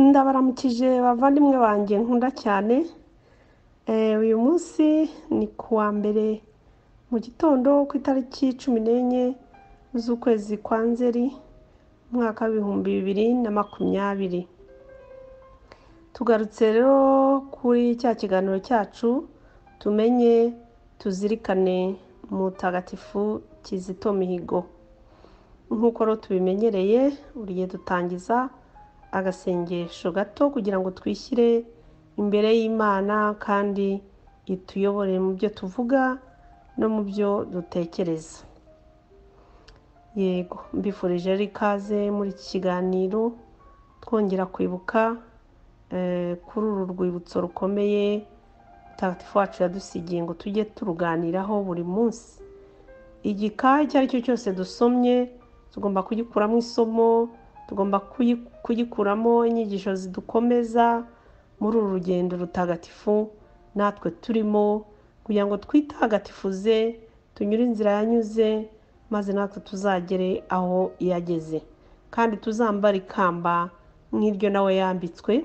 Ndabaramukije bavandimwe banjye nkunda cyane. Uyu munsi ni kuwa mbere mu gitondo ku itariki 14 z'ukwezi kwa Nzeri umwaka w'ibihumbi 2020. Tugarutse rero kuri cya kiganiro cyacu tumenye tuzirikane mutagatifu Kizito Mihigo. Nk'uko rero tubimenyereye uriye dutangiza agasengesho gato kugira ngo twishyire imbere y'Imana kandi ituyobore mu byo tuvuga no mu byo dutekereza. Yego, mbifurije ikaze muri iki kiganiro twongera kwibuka kuri uru rwibutso rukomeye mutagatifu wacu yadusigiye ngo tujye turuganiraho buri munsi. Igika icyo ari cyo cyose dusomye tugomba kugikuramo isomo, tugomba kugikuramo inyigisho zidukomeza muri uru rugendo rutagatifu natwe turimo, kugira ngo twitagatifuze tunyure inzira yanyuze maze natwe tuzagere aho yageze, kandi tuzambara ikamba nk'iryo nawe yambitswe,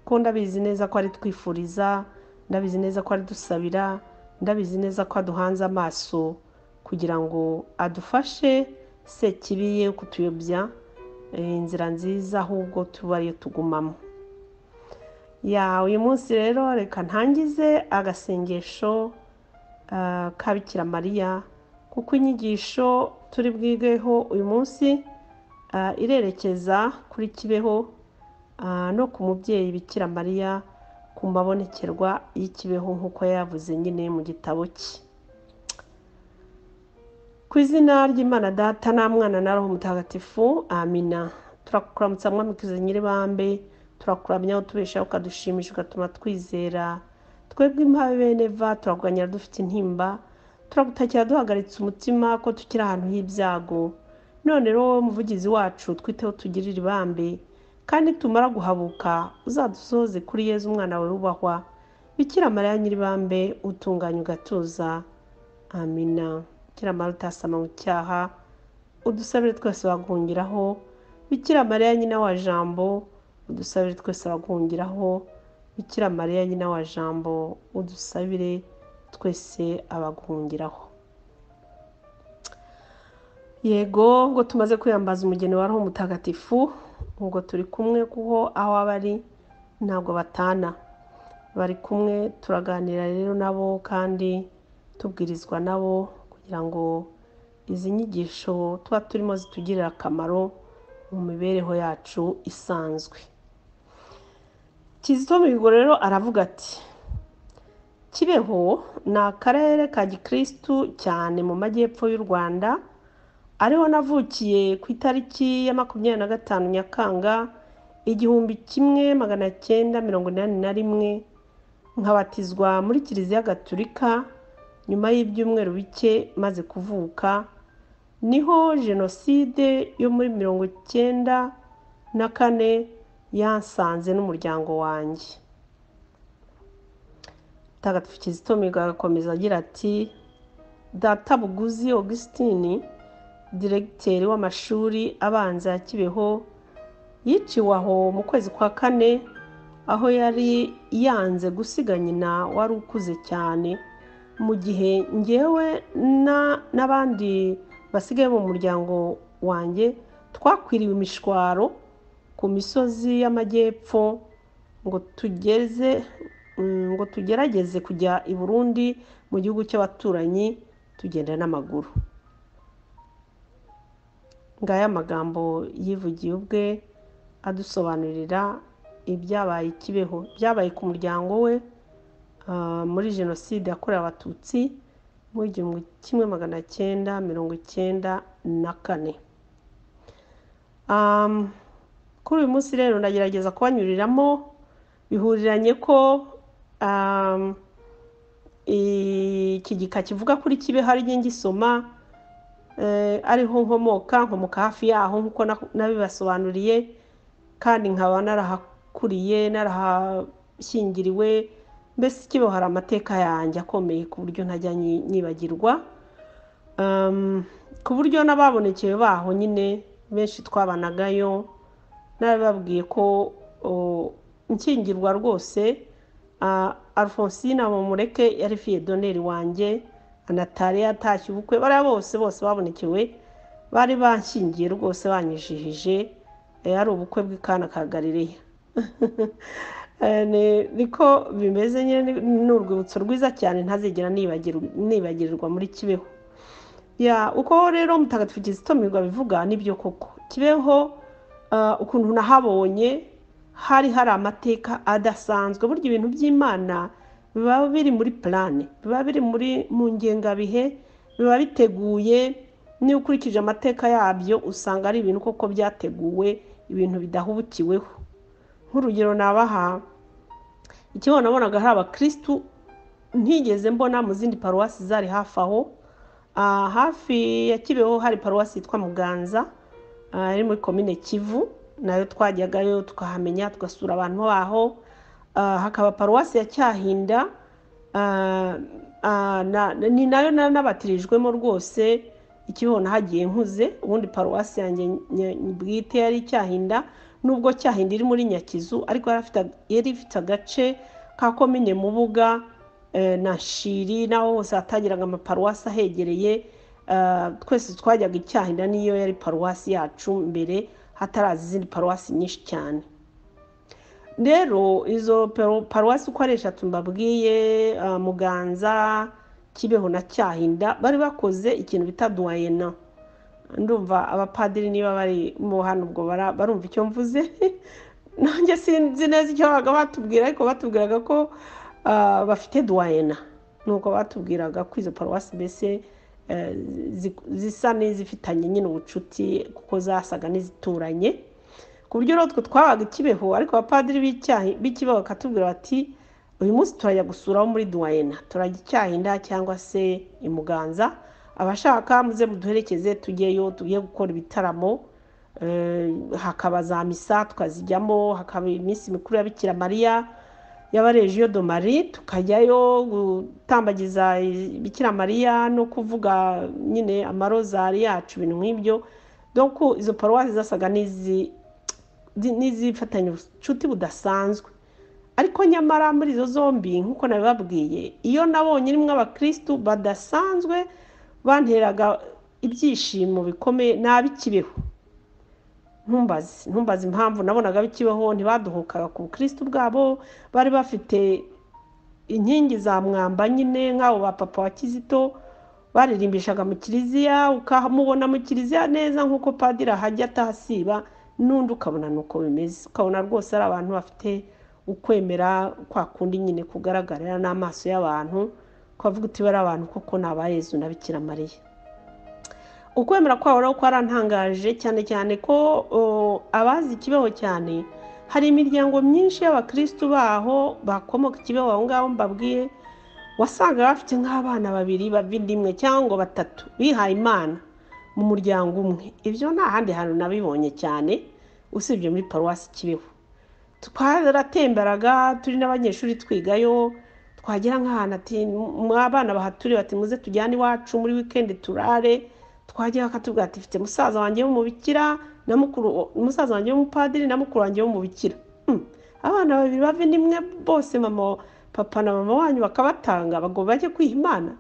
ko ndabizi neza ko ari twifuriza, ndabizi neza ko ari dusabira, ndabizi neza ko aduhanze amaso kugira ngo adufashe sekibiye kutuyobya inzira nziza, ahubwo tuba ariyo tugumamo. Uyu munsi rero reka ntangize agasengesho ka Bikira Mariya, kuko inyigisho turi bwigeho uyu munsi irerekeza kuri Kibeho no ku mubyeyi Bikira Mariya, ku mabonekerwa y'Ikibeho nk'uko yavuze nyine mu gitabo cye. Ku izina ry'Imana Data na Mwana na Roho Mutagatifu, amina. Turakuramutsa Mwamikazi Nyiribambe, turakuramya aho tubeshaho ukadushimisha ugatuma twizera. Twebwe impabe bene va turagwanyira dufite intimba, turagutakira duhagaritse umutima ko tukiri ahantu h'ibyago. None rero muvugizi wacu twiteho tugirire ibambe, kandi tumara guhabuka uzadusohoze kuri Yezu umwana wawe wubahwa. Bikira Mariya Nyiribambe utunganya ugatuza, amina. Bikira Mariya utasama mu cyaha, udusabire twese waguhungiraho. Bikira Mariya nyina wa Jambo, udusabire twese waguhungiraho. Bikira Mariya nyina wa Jambo, udusabire twese abaguhungiraho. Yego, ngo tumaze kwiyambaza umugeni wa Roho Mutagatifu, ngo turi kumwe kuko aho abari ntabwo batana, bari kumwe. Turaganira rero nabo kandi tubwirizwa nabo kugira ngo izi nyigisho tuba turimo zitugirira akamaro mu mibereho yacu isanzwe. Kizito Mihigo rero aravuga ati: Kibeho ni akarere ka gikristu cyane mu majyepfo y'u Rwanda, ariho navukiye ku itariki ya 25 Nyakanga 1981, nkabatizwa muri Kiliziya Gatulika. Nyuma y'ibyumweru bike maze kuvuka niho jenoside yo muri 1994 yansanze n'umuryango wanjye. Mutagatifu Kizito Mihigo agakomeza agira ati: Data Buguzi Augustine, diregiteri w'amashuri abanza ya Kibeho, yiciwe aho mu kwezi kwa kane, aho yari yanze gusiga nyina wari ukuze cyane, mu gihe ngewe n'abandi basigaye mu muryango wanjye twakwiriwe imishwaro ku misozi y'amajyepfo ngo tugerageze kujya i Burundi mu gihugu cy'abaturanyi tugenda n'amaguru. Ngaya amagambo yivugiye ubwe adusobanurira ibyabaye Kibeho, byabaye ku muryango we muri jenoside yakorewe Abatutsi mu 1994. Kuri uyu munsi rero ndagerageza kubanyuriramo bihuriranye ko iki gika kivuga kuri Kibeho ari njye ngisoma, ariho nkomoka hafi yaho nk'uko nabibasobanuriye, kandi nkaba narahakuriye, narahashyingiriwe. Mbese Kibeho hari amateka yanjye akomeye ku buryo ntajya nyibagirwa, ku buryo n'ababonekeye baho nyine benshi twabanagayo, narababwiye ko nshyingirwa rwose Alphonsine Mumureke yari fiye doneri wanjye, Natalia atashye ubukwe, bariya bose babonekewe bari banshyingiye rwose banyijihije, ari ubukwe bw'ikana ka Galileya. Niko bimeze nyine, ni urwibutso rwiza cyane ntazigera nibagirirwa muri Kibeho. Uko rero Mutagatifu Kizito Mihigo bivuga nibyo koko. Kibeho ukuntu nahabonye hari amateka adasanzwe. Burya ibintu by'Imana biba biri muri plane, biba biri mu ngengabihe, biba biteguye. Niyo ukurikije amateka yabyo usanga ari ibintu koko byateguwe, ibintu bidahubukiweho. Nk'urugero nabaha, Ikibeho nabonaga hari abakristu ntigeze mbona mu zindi paruwasi zari hafi aho. Hafi ya Kibeho hari paruwasi yitwa Muganza, iri muri komine Kivu, nayo twajyagayo tukahamenya tugasura abantu baho. Hakaba paruwasi ya Cyahinda, ni nayo nabatirijwemo rwose. Ikibeho nahagiye nkuze. Ubundi paruwasi yanjye bwite yari Cyahinda, nubwo Cyahinda iri muri Nyakizu, ariko yari ifite agace ka komine Mubuga na Shiri, naho hose hatagiraga amaparuwasi ahegereye. Twese twajyaga Cyahinda, niyo yari paruwasi yacu mbere hataraza izindi paruwasi nyinshi cyane. Rero izo paruwasi uko ari eshatu mbabwiye, Muganza, Kibeho na Cyahinda, bari bakoze ikintu bita duwayena. Ndumva abapadiri niba bari mu hano ubwo barumva icyo mvuze. Nanjye sinzi neza icyo baga batubwira, ariko batubwiraga ko bafite duwayena. Nuko batubwiraga ko izo paruwasi mbese zisa n'izifitanye nyine ubucuti, kuko zasaga n'izituranye. Ku buryo rero twabaga Kibeho, ariko abapadiri b'Ikibeho bakatubwira bati uyu munsi turajya gusuraho muri duwayena, turajya Cyahinda cyangwa se Muganza. Abashaka muze muduherekeze tujyeyo, tugiye gukora ibitaramo. Hakaba za misa tukazijyamo, hakaba iminsi mikuru ya Bikira Mariya y'abarejiyo do Marie, tukajyayo gutambagiza Bikira Mariya no kuvuga nyine amarozari yacu, ibintu nk'ibyo. Donc izo paruwasi zasaga n'izifatanya ubucuti budasanzwe. Ariko nyamara muri izo zombi nk'uko nabibabwiye, iyo nabonye rimwe abakristu badasanzwe banteraga ibyishimo bikomeye n'ab'Ikibeho. Ntumbaze impamvu nabonaga ab'Ikibeho ntibaduhukaga ku bukristu bwabo, bari bafite inkingi za mwamba nyine nk'abo ba papa wa Kizito, baririmbishaga mu kiliziya, ukamubona mu kiliziya neza nk'uko padiri ahajya atahasiba, n'undi ukabona nuko bimeze. Ukabona rwose ari abantu bafite ukwemera kwa kundi nyine kugaragarira n'amaso y'abantu, ukavuga uti bari abantu koko ni aba Yezu na Bikira Mariya. Ukwemera kwabo rero kwarantangaje cyane cyane ko abazi Kibeho cyane, hari imiryango myinshi y'abakristu baho bakomoka Kibeho aho ngaho mbabwiye, wasanga bafite nk'abana babiri bavindimwe cyangwa batatu bihaye Imana mu muryango umwe. Ibyo nta handi hantu nabibonye cyane usibye muri paruwasi Kibeho. Twaratemberaga turi n'abanyeshuri twigayo, twagera nk'ahantu ati abana bahaturi bati muze tujyane iwacu muri weekend turare. Twagera akatubwira ati mfite musaza wanjye w'umubikira na mukuru, musaza wanjye w'umupadiri na mukuru wanjye w'umubikira. Abana babiri bavindimwe bose, papa na mama wanyu bakabatanga bago bajye kwiha Imana.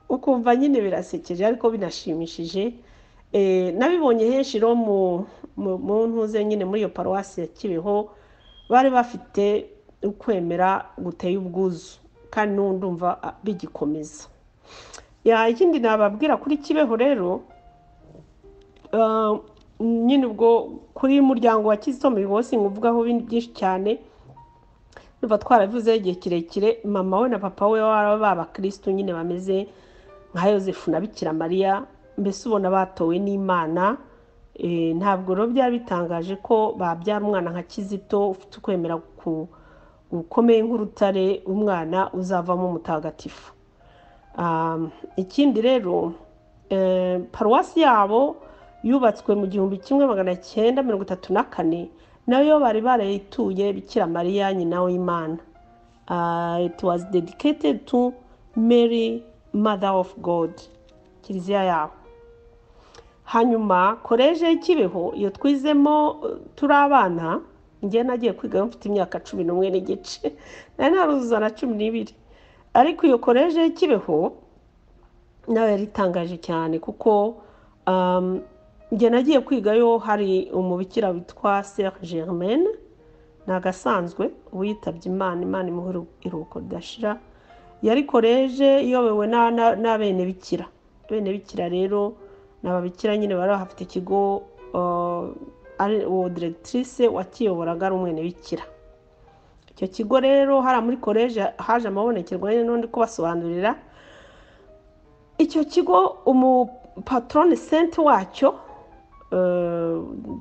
Ukumva nyine birasekeje ariko binashimishije. Nabibonye henshi ro mu ntuze nyine muri iyo paruwasi ya Kibeho, bari bafite ukwemera guteye ubwuzu, kandi n'undumva bigikomeza. Ikindi nababwira kuri Kibeho rero, nyine ubwo kuri muryango wa Kizito Mihigo sinkuvugaho byinshi cyane, nuva twaravuze igihe kirekire. Mama we na papa we b'abakristu nyine bameze nka Yosefu na Bikira Mariya, mbese ubona batowe n'Imana. Ntabwo rero byari bitangaje ko babyara umwana nka Kizito ufite ukwemera gukomeye nk'urutare, umwana uzavamo umutagatifu. Ikindi rero, paruwasi yabo yubatswe mu 1934, nayo bari barayituye Bikira Mariya nyina w'Imana. It was dedicated to Mary, Mother of God, kiliziya yaho. Hanyuma koleje y'Kibeho iyo twizemo turi abana, njye nagiye kwiga mfite imyaka 11 n'igice nari naruzuza na 12 ariko iyo koleje y'Kibeho nawe yari itangaje cyane kuko njye nagiye kwigayo hari umubikira witwa Sœur Germaine nagasanzwe witabye Imana imuhuru iruko dashira yari koleje iyobewe n'abene bikira rero n'ababikira nyine bari bafite ikigo ari uwo directrice wakiyoboraga ari umwene bikira. Icyo kigo rero hari muri koleje haje amabonekerwa n'undi kubasobanurira icyo kigo patron saint wacyo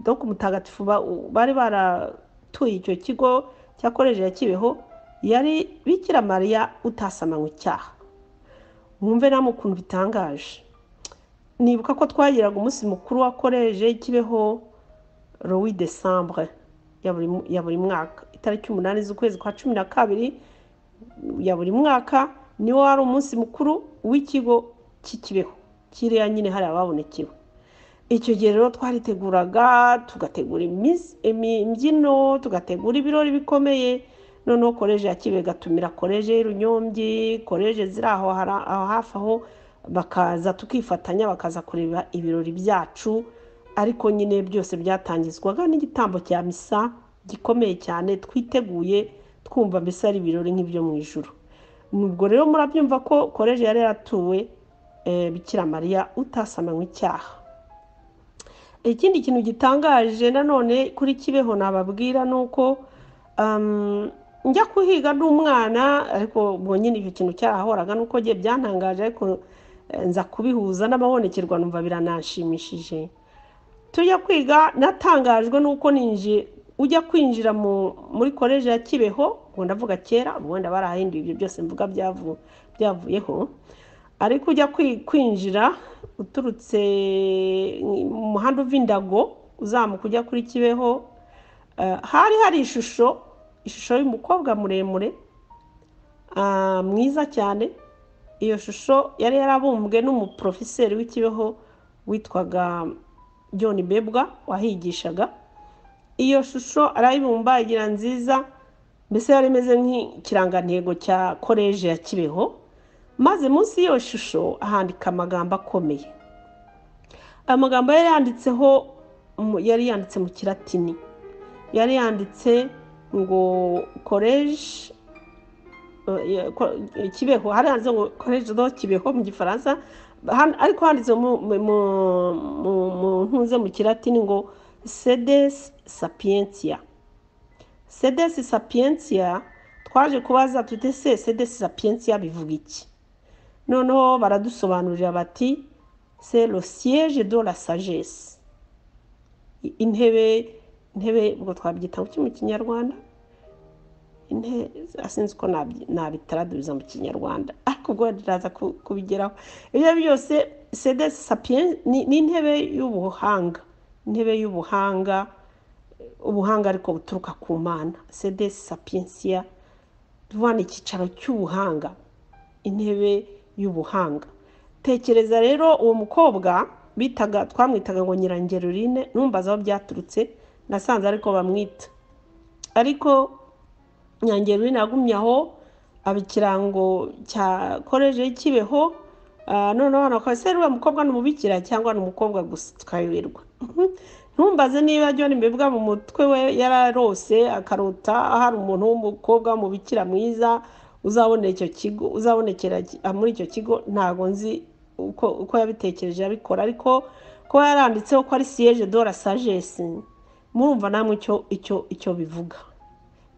donc mutagatifu bari baratuye icyo kigo cya koleje ya Kibeho yari Bikira Mariya utasamanywe icyaha. Mwumve namwe ukuntu bitangaje. Nibuka ko twagiraga umunsi mukuru wa koleje y'Kibeho le 8 décembre ya buri mwaka itariki 8 z'ukwezi kwa 12 ya buri mwaka niwo wari umunsi mukuru w'ikigo cy'Kibeho kiriya nyine hari ababonekewe. Icyo gihe rero twariteguraga tugategura imbyino tugategura ibirori bikomeye noneho koleje ya Kibeho gatumira koleje y'Urunyombyi koleje ziri aho hafi aho bakaza tukifatanya bakaza kureba ibirori byacu ariko nyine byose byatangizwaga n'igitambo cya misa gikomeye cyane twiteguye twumva mbese ari ibirori nk'ibyo mu ijuru. Nubwo rero murabyumva ko koleje yari yaratuwe Bikira Mariya utasamanywe icyaha. Ikindi kintu gitangaje nanone kuri Kibeho nababwira nuko njya kuhiga n'umwana ariko ubwo nyine icyo kintu cyarahoraga nuko giye byantangaje ariko nza kubihuza n'ababonekerwa numva biranashimishije. Tujya kwiga natangajwe nuko ujya kwinjira muri koleje ya Kibeho ngo ndavuga kera ubundi barahinduye ibyo byose mvuga byavuyeho ariko ujya kwinjira uturutse mu muhanda uvindago uzamuka ujya kuri Kibeho hari ishusho y'umukobwa muremure mwiza cyane. Iyo shusho yari yarabumbwe n'umuprofeseri w'Kibeho witwaga John Bebwa wahigishaga. Iyo shusho arayibumba igira nziza mbese yari imeze nk'ikirangantego cya koleje ya Kibeho maze munsi y'iyo shusho ahandika amagambo akomeye. Amagambo yari yanditse mu Kilatini yari yanditse ngo koleje Kibeho hari handitse ngo koleje do Kibeho mu Gifaransa ariko handitse mu ntuze mu Kilatini ngo sedes sapientia. Sedes sapientia twaje kubaza tute sedes sapientia bivuga iki. Noneho baradusobanurira bati c'est le siège de la sagesse. Intebe ubwo twabyita mu Kinyarwanda asinzi ko nabitaradubiza mu Kinyarwanda ariko ubwo ndaza kubigeraho. Ibyo byose sedes sapiens ni intebe y'ubuhanga ubuhanga ariko buturuka ku Mana. Sedes sapientia tuvana icyicaro cy'ubuhanga intebe y'ubuhanga. Tekereza rero uwo mukobwa twamwitaga ngo Nyirangerurine numbaza aho byaturutse nasanze ariko bamwita ariko Nyangerurine yagumye aho abikirango cya koleje y'Kibeho noneho nakase uwo mukobwa n'umubikira cyangwa n'umukobwa gusa tukayoberwa. Ntumbaze niba John Bebwa mu mutwe we yararose akarota hari umuntu w'umukobwa w'umubikira mwiza uzabonekera muri icyo kigo ntago nzi uko yabitekereje abikora ariko ko yaranditseho ko ari siège de la sagesse murumva namwe icyo bivuga.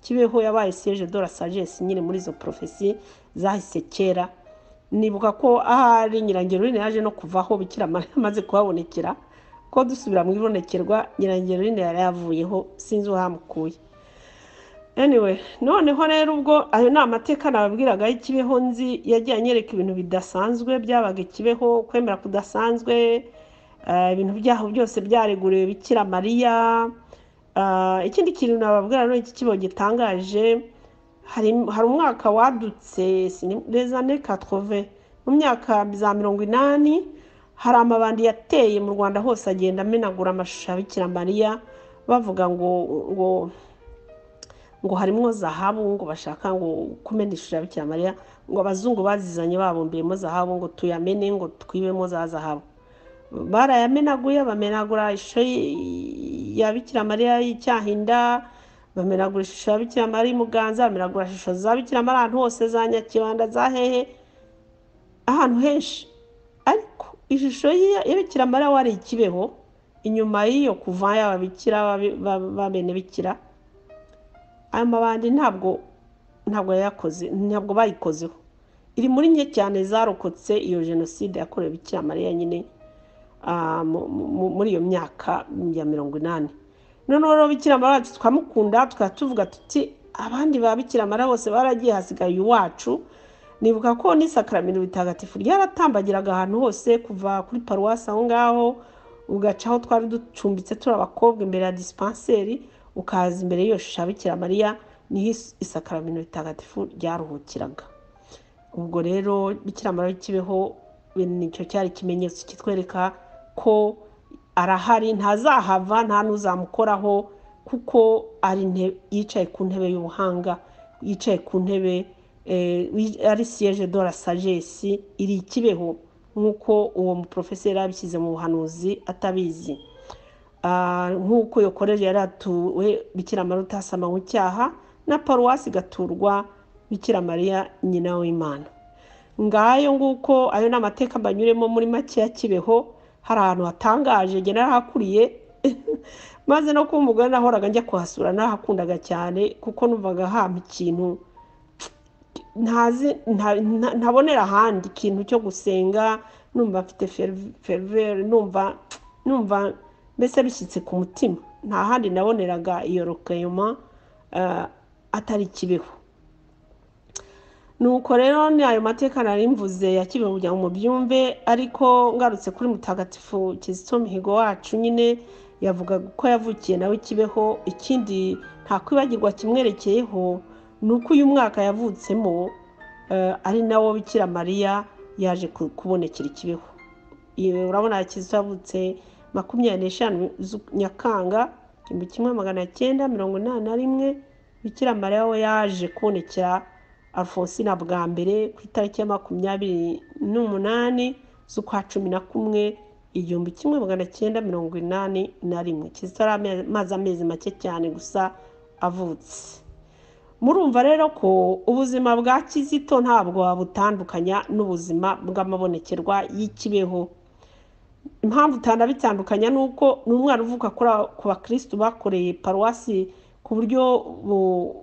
Kibeho yabaye siège de la sagesse nyine muri izo profesi zahise kera. Nibuka ko ahari Nyirangerurine yaje no kuvaho Bikira Mariya amaze kuhabonekera ko dusubira mu ibonekerwa Nyirangerurine yari yavuyeho sinzi uhamukuye. Anyway noneho rero ubwo ayo ni amateka nababwiraga y'Kibeho nzi yagiye anyereka ibintu bidasanzwe byabaga Kibeho kwemera kudasanzwe ibintu byaho byose byareguriwe Bikira Mariya. Ikindi kintu nababwira rero iki Kibeho gitangaje hari umwaka wadutse les années 80 mu myaka za 80 hari amabandi yateye mu Rwanda hose agenda amenagura amashusho ya Bikira Mariya bavuga ngo ngo harimo zahabu ngo bashaka ngo kumena ishusho ya Bikira Mariya, ngo abazungu bazizanye babumbiyemo zahabu ngo tuyamene ngo twibemo za zahabu. Barayamenaguye, bamenagura ishusho ya Bikira Mariya y'Icyahinda, bamenagura ishusho ya Bikira Mariya y'Umuganza, bamenagura ishusho za Bikira Mariya ahantu hose, za Nyakibanda, za hehe, ahantu henshi. Ariko ishusho ya Bikira Mariya wari Ikibeho, inyuma y'iyo kuva y'ababikira bamene bikira, ayo mabandi ntabwo yayakoze, ntabwo bayikozeho. Iri muri nke cyane zarokotse iyo jenoside yakorewe Bikira Mariya nyine muri iyo myaka ya 80. Noneho rero Bikira Mariya twamukunda, tukatuvuga tuti abandi ba Bikira Mariya bose baragiye, hasigaye iwacu. Nibuka ko ni sakramento bitagatifu ryaratambagiraga ahantu hose, kuva kuri paruwasi aho ngaho ugacaho twari ducumbitse turi abakobwa imbere ya dispensaire, ukaza imbere y'iyo shusho ya Bikira Mariya, niho isakramento bitagatifu ryaruhukiraga. Ubwo rero Bikira Mariya Kibeho nicyo cyari ikimenyetso kitwereka ko arahari, ntazahava, nta n'uzamukoraho, kuko yicaye ku ntebe y'ubuhanga, yicaye ku ntebe ari siège de la sagesse, iri Kibeho, nk'uko uwo muprofeseri yabishyize mu buhanuzi atabizi. Nk'uko iyo koleji yaratuwe Bikira Mariya utasama mu cyaha, na paruwasi gaturwa Bikira Mariya nyina w'Imana. Ngayo nguko ayo n'amateka mbanyuremo muri make ya Kibeho. Hari ahantu hatangaje, nge narahakuriye maze no kuba umugore nahoraga njya kuhasura, narahakundaga cyane, kuko numvaga hampa ikintu ntabonera ahandi, ikintu cyo gusenga, numva mfite ferveur, numva mbese bishyitse ku mutima. Nta handi naboneraga iyo recueillement atari Kibeho. Nuko rero ni ayo mateka nari mvuze ya Kibeho kugira ngo mubyumve. Ariko ngarutse kuri Mutagatifu Kizito Mihigo wacu, nyine yavuga ko yavukiye nawe Kibeho. Ikindi nta kwibagirwa kimwerekeyeho nuko uyu mwaka yavutsemo ari nawo Bikira Mariya yaje kubonekera Kibeho. Urabona Kizito yavutse 25 Nyakanga 1981. Bikira Mariya we yaje kubonekera Alfonsina bwa mbere ku itariki ya 28 z'ukwa 11 1981. Kizito amaze amezi make cyane gusa avutse. Murumva rero ko ubuzima bwa Kizito ntabwo butandukanya n'ubuzima bw'amabonekerwa y'Ikibeho. Impamvu bitandukanya nuko n'umwana uvuka ku bakristo bakoreye paruwasi ku buryo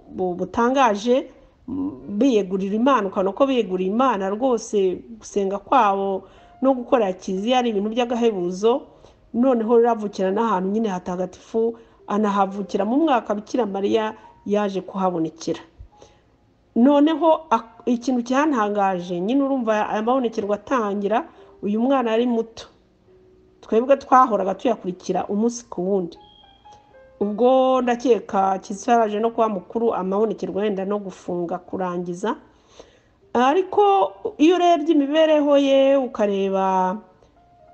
butangaje, biyegurira Imana, ukabona ko biyegurira Imana rwose, gusenga kwabo no gukora kiliziya ari ibintu by'agahebuzo. Noneho ravukira n'ahantu nyine hatagatifu, anahavukira mu mwaka Bikira Mariya yaje kuhabonekera. Noneho ikintu cyantangaje nyine, urumva aya mabonekerwa atangira uyu mwana ari muto, twebwe twahoraga tuyakurikira umunsi ku wundi. Ubwo ndakeka Kizito yaraje no kuba mukuru, amabonekerwa yenda no gufunga kurangiza. Ariko iyo urebye imibereho ye, ukareba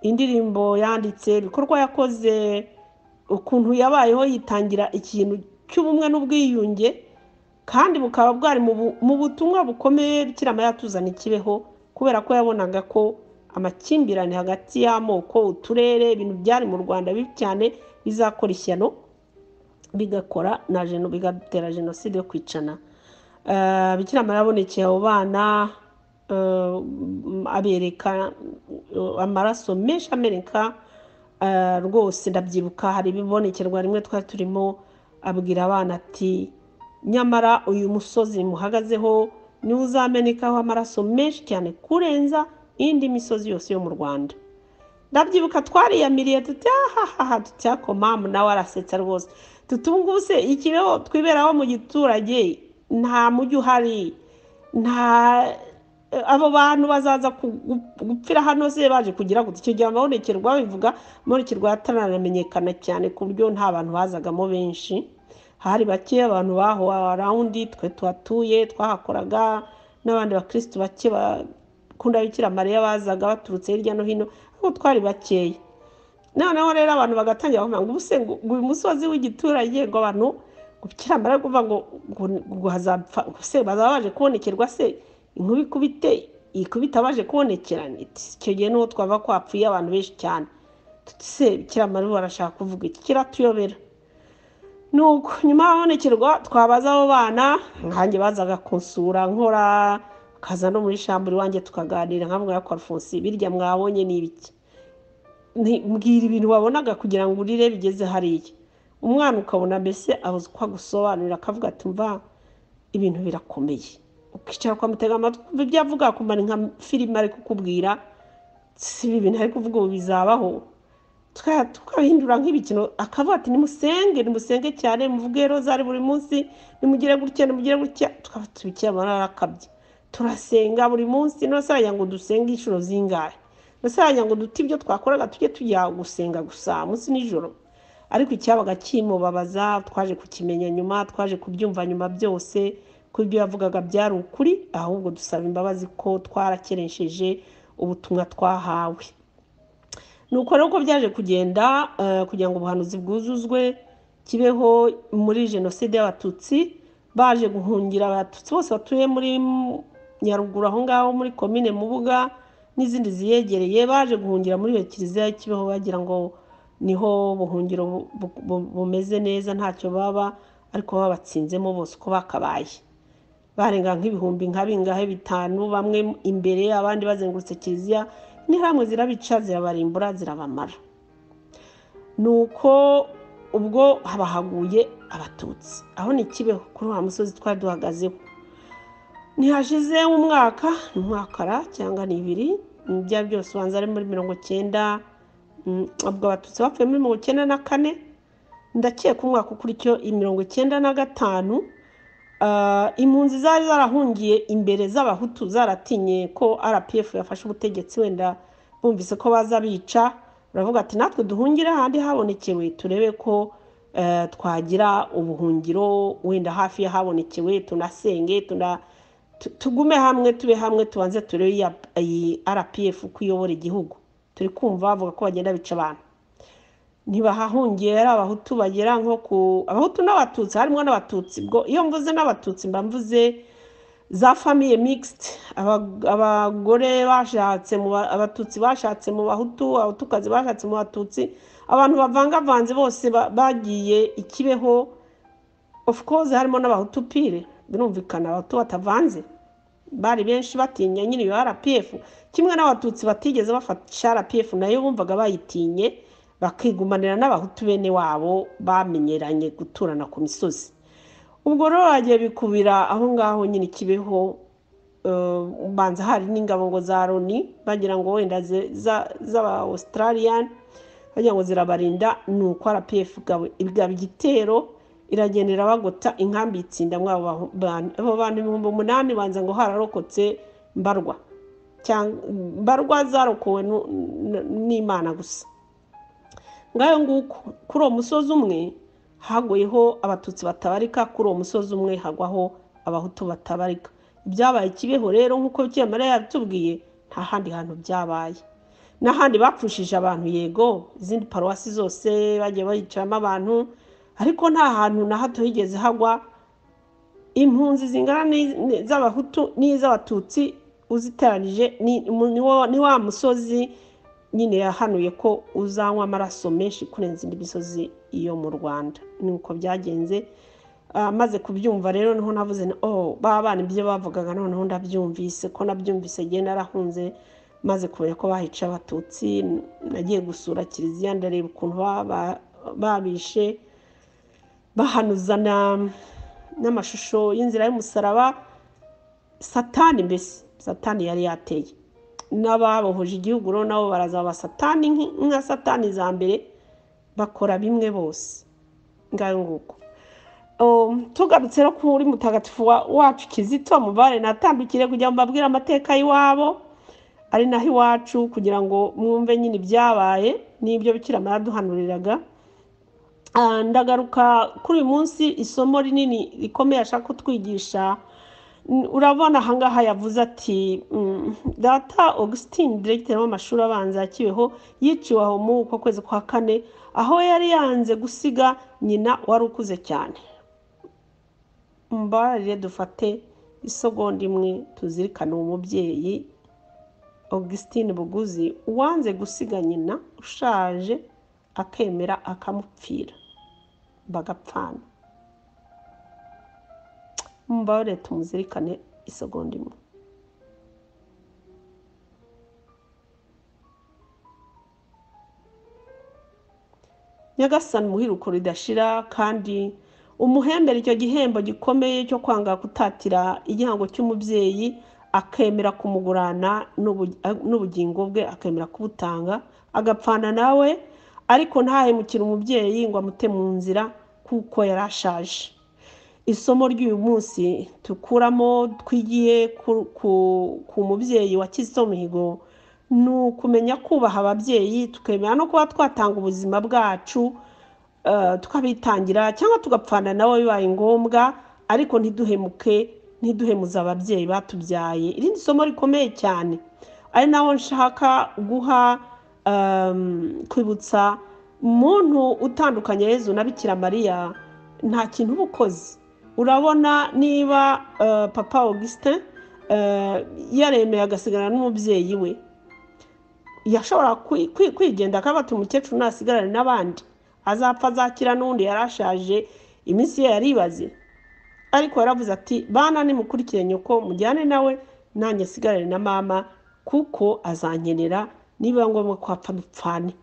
indirimbo yanditse, ibikorwa yakoze, ukuntu yabayeho yitangira ikintu cy'ubumwe n'ubwiyunge, kandi bukaba bwari mu butumwa bukomeye Bikira Mariya yatuzana Kibeho, kubera ko yabonaga ko amakimbirane hagati y'amoko, uturere, ibintu byari mu Rwanda bibi cyane, bizakora ishyano, bigakora na bigatera jenoside yo kwicana. Bikira Mariya abonekeye abo bana, abereka amaraso menshi ameneka. Rwose ndabyibuka hari ibibonekerwa rimwe twari turimo, abwira abana ati nyamara uyu musozi muhagazeho niwo uzamenekaho amaraso menshi cyane kurenza indi misozi yose yo mu Rwanda. Ndabyibuka twariyamiriye tuti tutyakoma, nawe arasetsa rwose, tutunguse Ikibeho twiberaho mu giturage, nta mujyi uhari, nta abo bantu bazaza gupfira hano se baje kugira gute. Icyo gihe amabonekerwa bivuga amabonekerwa ataranamenyekana cyane, ku buryo nta bantu bazagamo benshi, hari bake abantu baho around twe tuhatuye, twahakoraga n'abandi bakristo bake bakunda Bikira Mariya bazaga baturutse hirya no hino, aho twari bakeya. Noneho rero abantu bagatangira kuvuga ngo ubuse ngo uyu musozi w'igiturage ngo abantu ngo Bikira Mariya kuva ngo hazapfa se bazaba baje kubonekerwa se inkuba ikubita baje kubonekerana. Icyo gihe n'uwo twava ko hapfuye abantu benshi cyane. Se Bikira Mariya barashaka kuvuga iki? Kiratuyobera. Nuko nyuma y'abonekerwa twabaza abo bana, nkanjye bazaga kunsura nkora, kaza no muri shamburi wanjye tukaganira, nkavuga ko Alphonse birya mwabonye ni ibiki, mbwira ibintu wabonaga kugira ngo urire bigeze hariya. Umwana ukabona mbese abuze uko agusobanurira, akavuga ati mva ibintu birakomeye. Ukicara ukamutega amatwi ibyo avuga kumara nka filime ari kukubwira, si ibi bintu ari kuvuga ubu bizabaho. Tukabihindura nk'ibikino, akavuga ati nimusenge cyane, muvuge rozari buri munsi, nimugire gutya tukafata Bikira Mariya arakabye. Turasenga buri munsi, nose aragira ngo dusenge inshuro zingahe, nose aragira ngo dute ibyo twakoraga tujye tujya gusenga gusa munsi nijoro. Ariko icyabaga kimubabaza twaje kukimenya nyuma, twaje kubyumva nyuma byose ko ibyo yavugaga byari ukuri, ahubwo dusaba imbabazi ko twarakeresheje ubutumwa twahawe. Nuko rero ko byaje kugenda kugira ngo ubuhanuzi bwuzuzwe kibeho muri jenoside y'Abatutsi, baje guhungira Abatutsi bose batuye muri Nyaruguru aho ngaho muri komine Mubuga n'izindi ziyegereye, baje guhungira muri iyo kiliziya y'Kibeho bagira ngo niho buhungiro bumeze neza ntacyo baba, ariko babatsinzemo bose uko bakabaye. Barenga nk'ibihumbi nka bingahe bitanu, bamwe imbere abandi bazengurutse kiliziya, hamwe zirabica zirabarimbura zirabamara. Nuko ubwo habahaguye Abatutsi aho ni Kibeho kuri wa musozi twari duhagazeho. Ntihashize umwaka cyangwa ni 2 bya byose ubanza ari muri 90, ubwo Abatutsi bapfuye muri 94, ndakeka umwaka kuri cyo 95. Impunzi zari zarahungiye imbere z'Abahutu zaratinye ko RPF yafashe ubutegetsi, wenda bumvise ko baza bica, baravuga ati natwe duhungire ahandi habonekewe, turebe ko twagira ubuhungiro wenda hafi yahabonekewe, tunasenge tugume hamwe, tube hamwe, tubanze turebe iyi RPF kuyobora igihugu. Turi kumva bavuga ko bagenda bica abantu. Ntibahahungiye ari Abahutu bagera nko ku Abahutu n'Abatutsi, harimo n'Abatutsi. Bwo iyo mvuze n'Abatutsi mba mvuze za famille mixed, abagore bashatse mu Abatutsi bashatse mu Bahutu, Abahutukazi bashatse mu Batutsi, abantu bavangavanze bose bagiye Ikibeho. Of course harimo n'Abahutu pire, birumvikana Abahutu batavanze bari benshi batinya nyine iyo RPF, kimwe n'Abatutsi batigeze bafasha RPF nayo bumvaga bayitinye, bakigumanira n'Abahutu bene wabo bamenyeranye guturana ku misozi. Ubwo rero bagiye bikubira aho ngaho nyine Kibeho, banza hari n'ingabo ngo za Loni bagira ngo wenda z'aba Australian bagira ngo zirabarinda. Nuko RPF igaba igitero iragendera bagota inkambi itsinda mwabo abo bantu 8,000 banza ngo hararokotse Mbarwa, cyangwa Mbarwa zarokowe n'Imana gusa. Ngayo nguko kuri uwo musozi umwe hagoyeho Abatutsi batabarika, kuri uwo musozi umwe hagwaho Abahutu batabarika. Ibyabaye Kibeho rero nkuko Bikira Mariya yatubwiye nta handi hantu byabaye. N'ahandi bapfushije abantu yego, izindi paruwasi zose bagiye bayicaramo abantu, ariko nta hantu na hato higeze hagwa impunzi zingana z'Abahutu n'iz'Abatutsi uziteranije. Ni wa musozi nyine yahanuye ko uzanywa amaraso menshi kurenza indi misozi iyo mu Rwanda. Nuko byagenze. Maze kubyumva rero niho navuze bana ibyo bavugaga noneho ndabyumvise, ko nabyumvise gihe narahunze maze kubera ko bahica Abatutsi. Nagiye gusura kiliziya ndareba ukuntu babishe, bahanuza n'amashusho y'inzira y'umusaraba. Satani yari yateye n'ababohoje igihugu rero nabo baraza Satani nka Satani za mbere bakora bimwe bose. Ngayo nguko tugarutse rero kuri mutagatifu wacu Kizito Mubare, natambikire kugira ngo mbabwire amateka y'iwabo ari naho iwacu, kugira ngo mwumve nyine ibyabaye n'ibyo Bikira Mariya duhanuriraga. Ndagaruka kuri uyu munsi isomo rinini rikomeye ashaka kutwigisha. Urabona ahangaha yavuze ati Data Augustine, directeur w'amashuri abanza ya Kibeho, yiciwe aho mu kwezi kwa 4 aho yari yanze gusiga nyina wari ukuze cyane. mumbabarire dufate isegonda imwe tuzirikane uwo mubyeyi Augustine Buguzi wanze gusiga nyina ushaje akemera akamupfira bagapfana. Mumbabarire tumuzirikane isegonda imwe. Nyagasani muhiruko ridashira kandi umuhembera icyo gihembo gikomeye cyo kwanga kutatira igihango cy'umubyeyi akemera kumugurana n'ubugingo bwe, akemera kubutanga agapfana nawe, ariko ntahemukire umubyeyi ngo amute mu nzira kuko yarashaje. Isomo ry'uyu munsi tukuramo twigiye ku mubyeyi wa Kizito Mihigo ni ukumenya kubaha ababyeyi, tukemera no kuba twatanga ubuzima bwacu tukabitangira cyangwa tugapfana nawe bibaye ngombwa, ariko ntiduhemuze ababyeyi batubyaye. Irindi somo rikomeye cyane ari naho nshaka guha kwibutsa umuntu utandukanye Yezu na Bikira Mariya nta kintu ubukozi. Urabona niba Papa Augustin yaremeye agasigara n'umubyeyi we, yashobora kwigenda akabata umukecuru nasigarane n'abandi, azapfa azakira n'undi yarashaje iminsi ye yaribaze, ariko yaravuze ati bana nimukurikire nyoko mujyane nawe nanjye sigarane na mama kuko azankenera niba ngombwa ko apfa dupfane.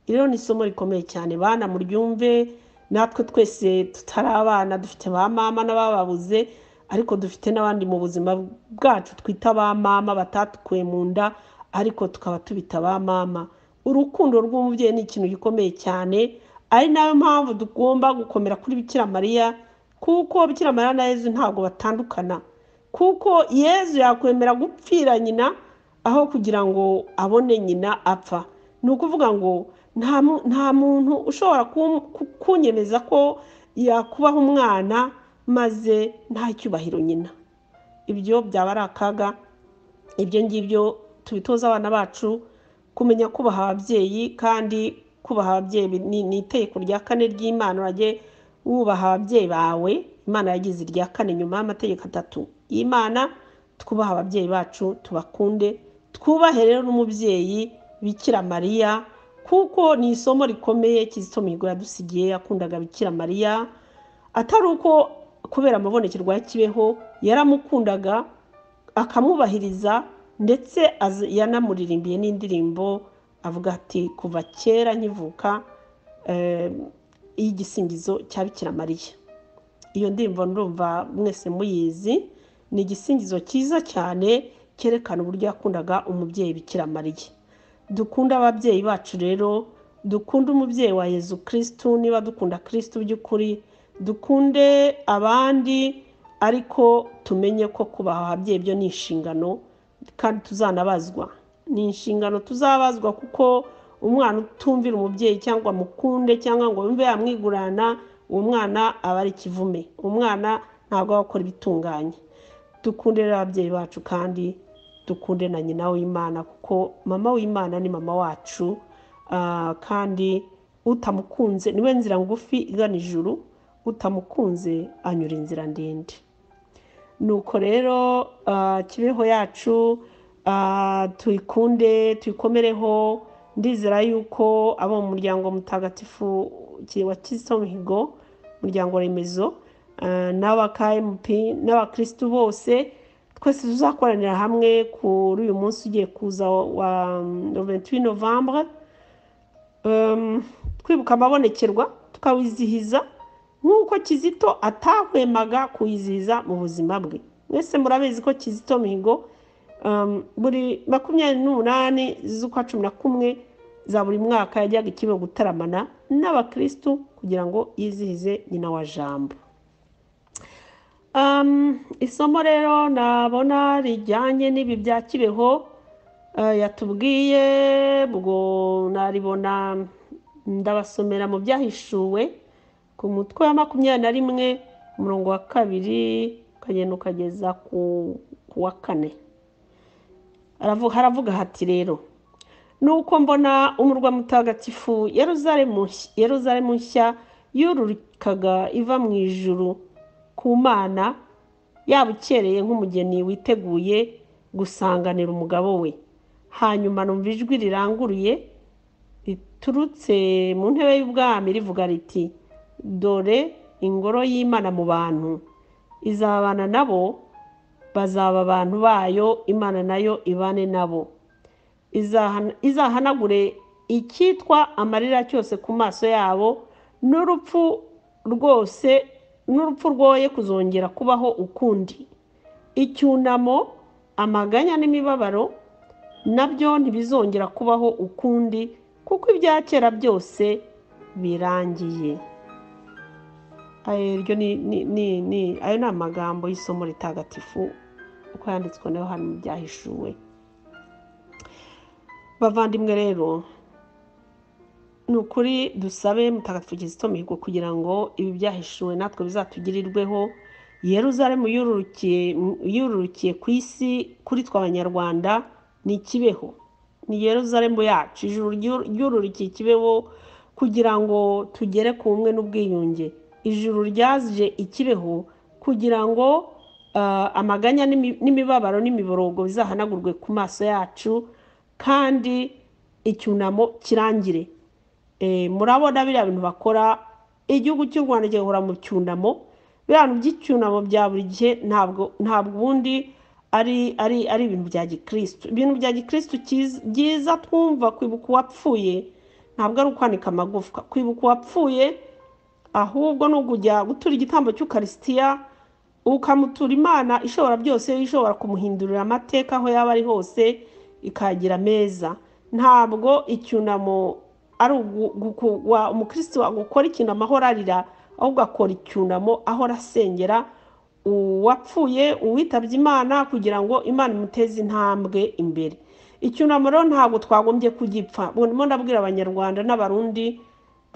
Rero ni isomo rikomeye cyane bana muryumve, natwe twese tutari abana dufite ba mama n'abababuze, ariko dufite n'abandi mu buzima bwacu twita ba mama batatukuye mu nda ariko tukaba tubita ba mama. Urukundo rw'umubyeyi ni ikintu gikomeye cyane, ari nayo mpamvu tugomba gukomera kuri Bikira Mariya, kuko Bikira Mariya na Yezu ntabwo batandukana, kuko Yezu yakwemera gupfira nyina aho kugira ngo abone nyina apfa. Ni ukuvuga ngo nta muntu ushobora kunyemeza ko yakubaho umwana maze nta cyubahiro nyina. Ibyo byaba ari akaga. Ibyo ngibyo tubitoza abana bacu kumenya kubaha ababyeyi, kandi kubaha ababyeyi ni itegeko rya 4 ry'Imana. Urajye wubaha ababyeyi bawe, Imana yagize irya 4 nyuma y'amategeko 3 y'Imana. Twubaha ababyeyi bacu, tubakunde, twubahe rero n'umubyeyi Bikira Mariya, kuko ni isomo rikomeye Kizito Mihigo yadusigiye. Yakundaga Bikira Mariya, atari uko kubera amabonekerwa ya Kibeho, yaramukundaga akamwubahiriza, ndetse yanamuririmbiye n'indirimbo avuga ati kuva kera nkivuka y'igisingizo cya Bikira Mariya. Iyo ndirimbo ndumva mwese muyizi, ni igisingizo cyiza cyane cyerekana uburyo yakundaga umubyeyi Bikira Mariya. Dukunda ababyeyi bacu rero, dukunda umubyeyi wa Yezu Kristo. Niba dukunda Kristo by'ukuri, dukunde abandi, ariko tumenye ko kubaha ababyeyi byo ni inshingano kandi tuzanabazwa. Ni inshingano tuzabazwa, kuko umwana utumvira umubyeyi cyangwa mukunde cyangwa ngo yumve yamwigurana, uwo mwana aba ari kivume. Umwana ntabwo akora ibitunganye. Dukunde rero ababyeyi bacu, kandi dukunde na nyina w'Imana, kuko mama w'Imana ni mama wacu, kandi utamukunze niwe nzira ngufi igana ijuru, utamukunze anyura inzira ndende. Nuko rero Kibeho yacu tuyikunde, tuyikomereho. Ndizera yuko abo mu muryango mutagatifu wa Kizito Mihigo, umuryango remezo, n'aba KMP n'abakristo bose, twese tuzakoranira hamwe kuri uyu munsi ugiye kuza wa 28 Novembre, twibuka amabonekerwa, tukawizihiza nk'uko Kizito atahwemaga kuyizihiza mu buzima bwe. Mwese murabizi ko Kizito Mihigo buri 28 z'ukwa 11 za buri mwaka yajyaga Kibeho gutaramana n'abakristo kugira ngo yizihize nyina wa Jambo. Isomo rero nabona rijyanye n'ibi bya Kibeho yatubwiye, ubwo naribona ndabasomera mu Byahishuwe ku mutwe wa 21 umurongo wa 2 ukagenda ukageza ku wa 4. Haravuga hati rero, nuko mbona umurwa mutagatifu Yerusalemu nshya yururikaga iva mu ijuru, ku mana, yaba ukereye nk'umugeni witeguye gusanganira umugabo we. Hanyuma numva ijwi riranguruye riturutse mu ntebe y'ubwami rivuga riti, dore ingoro y'Imana mu bantu, izabana nabo, bazaba abantu bayo, Imana nayo ibane nabo. Izahanagure icyitwa amarira cyose ku maso yabo, n'urupfu rwoye kuzongera kubaho ukundi. Icyunamo, amaganya n'imibabaro nabyo ntibizongera kubaho ukundi, kuko ibya kera byose birangiye. Ayo ni amagambo y'isomo ritagatifu uko yanditswe na Yohana mu Byahishuwe. Bavandimwe rero, ni ukuri dusabe Mutagatifu Kizito Mihigo kugira ngo ibi byahishuwe natwe bizatugirirweho. Yeruzalemu yururukiye ku isi kuri twe Abanyarwanda ni Kibeho, ni Yeruzalemu yacu. Ijuru ryururukiye Kibeho kugira ngo tugere ku bumwe n'ubwiyunge. Ijuru ryaje ikibeho kugira ngo amaganya n'imibabaro n'imiborogo bizahanagurwe ku maso yacu, kandi icyunamo kirangire. Murabona biriya bintu bakora, igihugu cy'u Rwanda gihora mu cyunamo. Biriya bintu by'icyunamo bya buri gihe ntabwo ubundi ari ibintu bya gikristo. Ibintu bya gikristo byiza twumva, kwibuka uwapfuye ntabwo ari ukwanika amagufwa. Kwibuka uwapfuye ahubwo ni ukujya gutura igitambo cy'Ukarisitiya, ukamutura Imana ishobora byose, ishobora kumuhindurira amateka aho yaba ari hose ikagira meza. Ntabwo icyunamo ari umukristo gukora ikintu amahoro arira, ahubwo akora icyunamo ahora asengera uwapfuye, uwitabye Imana, kugira ngo Imana imuteze intambwe imbere. Icyunamo rero ntabwo twagombye kugipfa. Ndimo ndabwira Abanyarwanda n'Abarundi,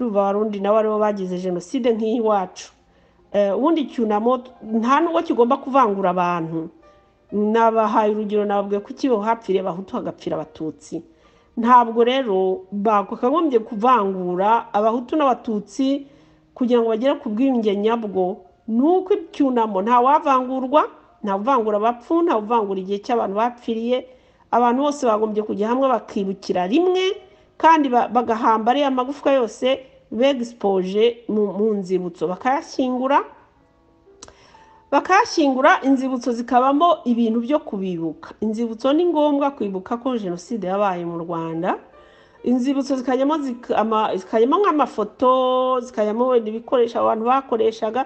Abarundi nabo aribo bagize jenoside nk'iyiwacu. Ubundi icyunamo nta nubwo kigomba kuvangura abantu. Nabahaye urugero, nababwiye ko Kibeho hapfiriye Abahutu hagapfira Abatutsi. Ntabwo rero bakagombye kuvangura Abahutu n'Abatutsi kugira ngo bagere ku bwiyunge nyabwo. Nuko icyunamo nta wavangurwa, nta uvangura abapfu, nta uvangura igihe cy'abantu bapfiriye. Abantu bose bagombye kujya hamwe bakibukira rimwe, kandi bagahamba ariya magufwa yose begispoje mu nzibutso, bakayashyingura. Inzibutso zikabamo ibintu byo kubibuka. Inzibutso ni ngombwa kwibuka ko jenoside yabaye mu Rwanda. Inzibutso zikajyamo nk'amafoto, zikajyamo ibikoresho abantu bakoreshaga,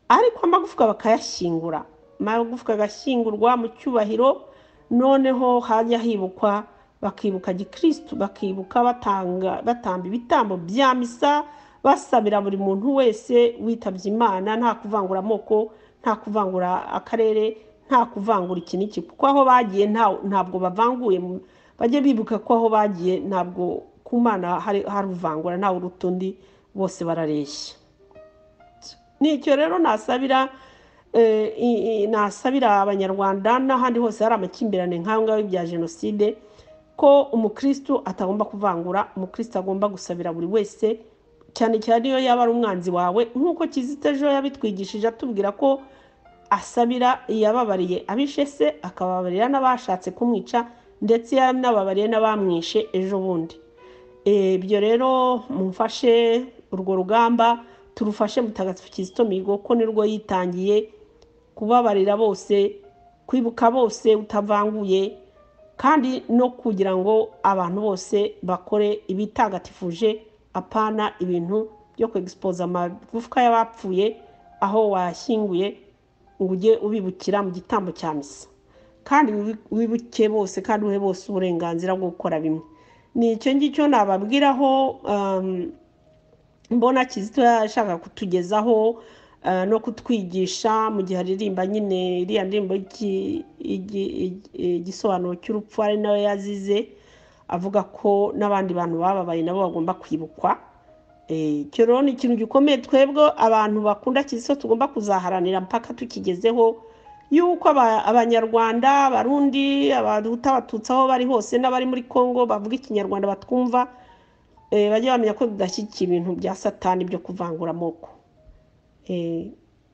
ariko amagufwa bakayashyingura. Amagufwa agashyingurwa mu cyubahiro, noneho hajya hibukwa, bakibuka gikristo, bakibuka batamba ibitambo bya misa, basabira buri muntu wese witabye Imana, nta kuvangura amoko, nta kuvangura akarere, nta kuvangura iki n'iki, kuko aho bagiye ntabwo bavanguye. Bajye bibuka ko aho bagiye ntabwo ku Mana hari uvangura, ntawe uruta undi, bose barareshya. Nicyo rero nasabira Abanyarwanda n'ahandi hose hari amakimbirane nk'ayo ngayo bya jenoside, ko umukristo atagomba kuvangura. Umukristo agomba gusabira buri wese, cyane cyane iyo yaba ari umwanzi wawe, nk'uko Kizito ejo yabitwigishije atubwira ko asabira iyababariye abishe se, akababarira n'abashatse kumwica, ndetse yanababariye n'abamwishe ejo bundi. Ibyo rero mumfashe urwo rugamba, turufashe Mutagatifu Kizito Mihigo, ko nirwo yitangiye kubabarira bose, kwibuka bose utavanguye, kandi no kugira ngo abantu bose bakore ibitagatifuje, apana ibintu byo kwegispoza amagufwa y'abapfuye aho washyinguye ngo ujye ubibukira mu gitambo cya misa. Kandi wibuke bose, kandi uhe bose uburenganzira bwo gukora bimwe. Nicyo ngicyo nababwiraho mbona Kizito yashaka kutugezaho no kutwigisha mu gihe aririmba nyine iriya ndirimbo igisobanuro cy'urupfu, ari nawe yazize, avuga ko n'abandi bantu bababaye nabo bagomba kwibukwa. Icyo rero ni ikintu gikomeye twebwe abantu bakunda Kizito tugomba kuzaharanira mpaka tukigezeho, yuko Abanyarwanda, Abarundi, Abahutu, Abatutsi aho bari hose, n'abari muri Kongo bavuga Ikinyarwanda batwumva, bajye bamenya ko tudashyigikiye ibintu bya Satani byo kuvangura amoko.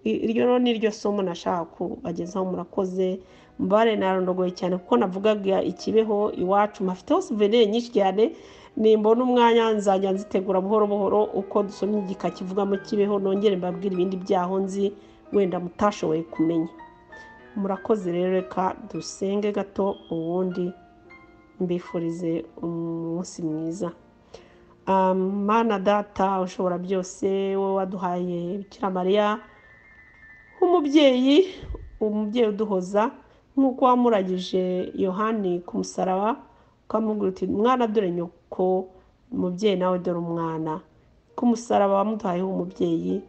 iryo ni ryo somo nashaka kubagezaho. Murakoze, mbare narondogoye cyane kuko navugaga ikibeho iwacu, mafiteho souvenir nyinshi cyane. Nimbona umwanya nzajya nzitegura buhoro buhoro uko dusomye igika kivugamo kibeho, nongere mbabwira ibindi byaho nzi wenda mutashoboye kumenya. Murakoze rero, reka dusenge gato ubundi mbifurize umunsi mwiza. Mana Data ushobora byose, wowe waduhaye Bikira Mariya umubyeyi uduhoza, nk'uko wamuragije Yohani ku musaraba ukamubwira uti mwana dore nyoko, umubyeyi nawe dore umwana. Ku musaraba wamuduhayeho umubyeyi,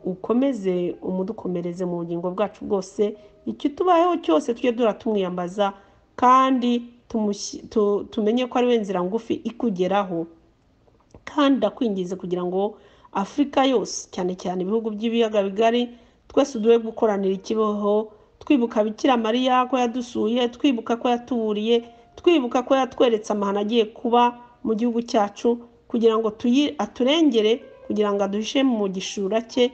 ukomeze umudukomereze mu bugingo bwacu bwose, icyo tubayeho cyose tujye tumwiyambaza, kandi tumenye ko ari we nzira ngufi ikugeraho. Kandi ndakwingize kugira ngo Afurika yose, cyane cyane ibihugu by'ibiyaga bigari, twese duhe gukoranira ikibeho, twibuka Bikira Mariya ko yadusuye, twibuka ko yatuburiye, twibuka ko yatweretse amahano agiye kuba mu gihugu cyacu, kugira ngo aturengere, kugira ngo aduhishe mu gishura cye,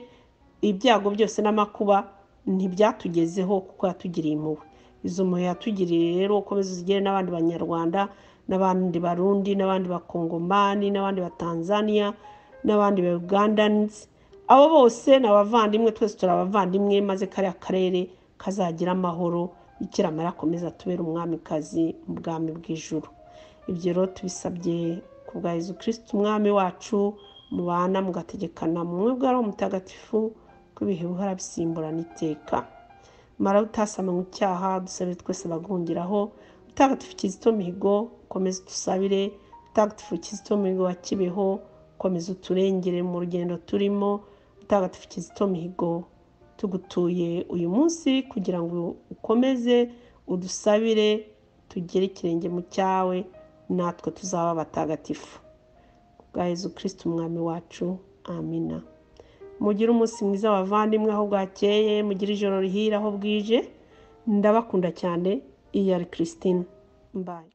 ibyago byose n'amakuba ntibyatugezeho kuko yatugiriye impuhwe. Izo mpuhwe yatugiriye rero ukomeze uzigere n'abandi Banyarwanda, n'abandi Barundi, n'abandi Bakongomani, n'abandi Batanzania, n'abandi Ugandans. Abo bose ni abavandimwe, twese turi abavandimwe, maze kariya karere kazagira amahoro, Bikira Mariya akomeza atubere umwamikazi mu bwami bw'ijuru. Ibyo rero tubisabye ku bwa Yezu Kristo umwami wacu, mubana mugategekana mu bumwe bwa Roho Mutagatifu, ko ibihe bihora bisimburana iteka. Mara utasama mu cyaha, dusabire twese bagungiraho. Mutagatifu Kizito Mihigo, ukomeze dusabire. Mutagatifu Kizito Mihigo wa Kibeho, ukomeze uturengere mu rugendo turimo. Mutagatifu Kizito Mihigo, tugutuye uyu munsi kugira ngo ukomeze udusabire, tugere ikirenge mu cyawe, natwe tuzaba abatagatifu. Bwa Yezu Kristo umwami wacu, amina. Mugire umunsi mwiza bavandimwe aho bwakeye, mugire ijoro rihira aho bwije. Ndabakunda cyane. Iyi ari Christine. Bye.